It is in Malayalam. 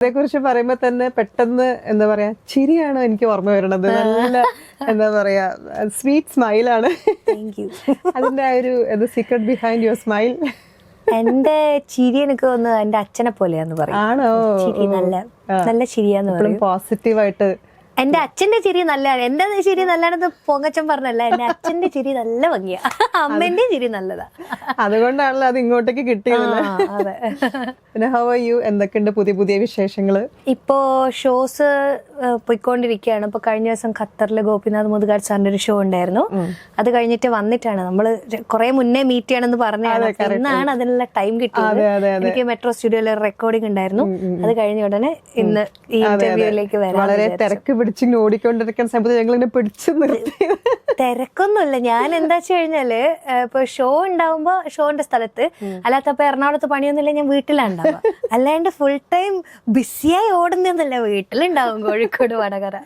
അതേക്കുറിച്ച് പറയുമ്പോ തന്നെ പെട്ടെന്ന് എന്താ പറയാ ചിരിയാണ് എനിക്ക് ഓർമ്മ വരണത്. നല്ല എന്താ പറയാ സ്വീറ്റ് സ്മൈലാണ്. അതിന്റെ ആ ഒരു സീക്രട്ട് ബിഹൈൻഡ് യുവർ സ്മൈൽ. എന്റെ ചിരി എനിക്ക് തോന്നുന്നു എന്റെ അച്ഛനെ പോലെയാന്ന് പറയും. ആണോ? ചിരി നല്ല ചിരിയാന്ന് പറയും. പോസിറ്റീവായിട്ട്. എന്റെ അച്ഛന്റെ ചിരി നല്ലതാണ്. എന്റെ ചിരി നല്ലതാണെന്ന് പൊങ്ങച്ചൻ പറഞ്ഞല്ല, എന്റെ അച്ഛന്റെ ചിരി നല്ല ഭംഗിയാ, അമ്മേന്റെ ചിരി നല്ലതാ. അതുകൊണ്ടാണല്ലോ അത് ഇങ്ങോട്ടേക്ക് കിട്ടിയത്. അതെ. പിന്നെ ഹൗ ആർ യു? എന്തൊക്കെയുണ്ട് പുതിയ പുതിയ വിശേഷങ്ങള്? ഇപ്പോ ഷോസ് പോയിക്കൊണ്ടിരിക്കുകയാണ്. ഇപ്പൊ കഴിഞ്ഞ ദിവസം ഖത്തറില് ഗോപിനാഥ് മുതുകാട് സാറിന്റെ ഒരു ഷോ ഉണ്ടായിരുന്നു. അത് കഴിഞ്ഞിട്ട് വന്നിട്ടാണ് നമ്മള് കുറെ മുന്നേ മീറ്റ് ചെയ്യണമെന്ന് പറഞ്ഞാണ്. ഇന്നാണ് അതിനുള്ള ടൈം കിട്ടിയത്. എനിക്ക് മെട്രോ സ്റ്റുഡിയോയിൽ റെക്കോർഡിംഗ് ഉണ്ടായിരുന്നു. അത് കഴിഞ്ഞ ഉടനെ ഇന്ന് ഈ ഇന്റർവ്യൂയിലേക്ക് വരാൻ. വളരെ തിരക്ക് പിടിച്ച് ഓടിക്കൊണ്ടിരിക്കുന്ന സമയത്ത് ഞങ്ങൾ ഇങ്ങനെ പിടിച്ചു നിർത്തി. തിരക്കൊന്നുമില്ല. ഞാൻ എന്താ വെച്ച് കഴിഞ്ഞാല് ഇപ്പൊ ഷോ ഉണ്ടാവുമ്പോ ഷോന്റെ സ്ഥലത്ത്, അല്ലാത്തപ്പോ എറണാകുളത്ത് പണിയൊന്നുമില്ല ഞാൻ വീട്ടിലുണ്ടാവുക. അല്ലാണ്ട് ഫുൾ ടൈം ബിസിയായി ഓടുന്നൊന്നുമല്ല, വീട്ടിലുണ്ടാവും കോഴിക്കോട് വടകര.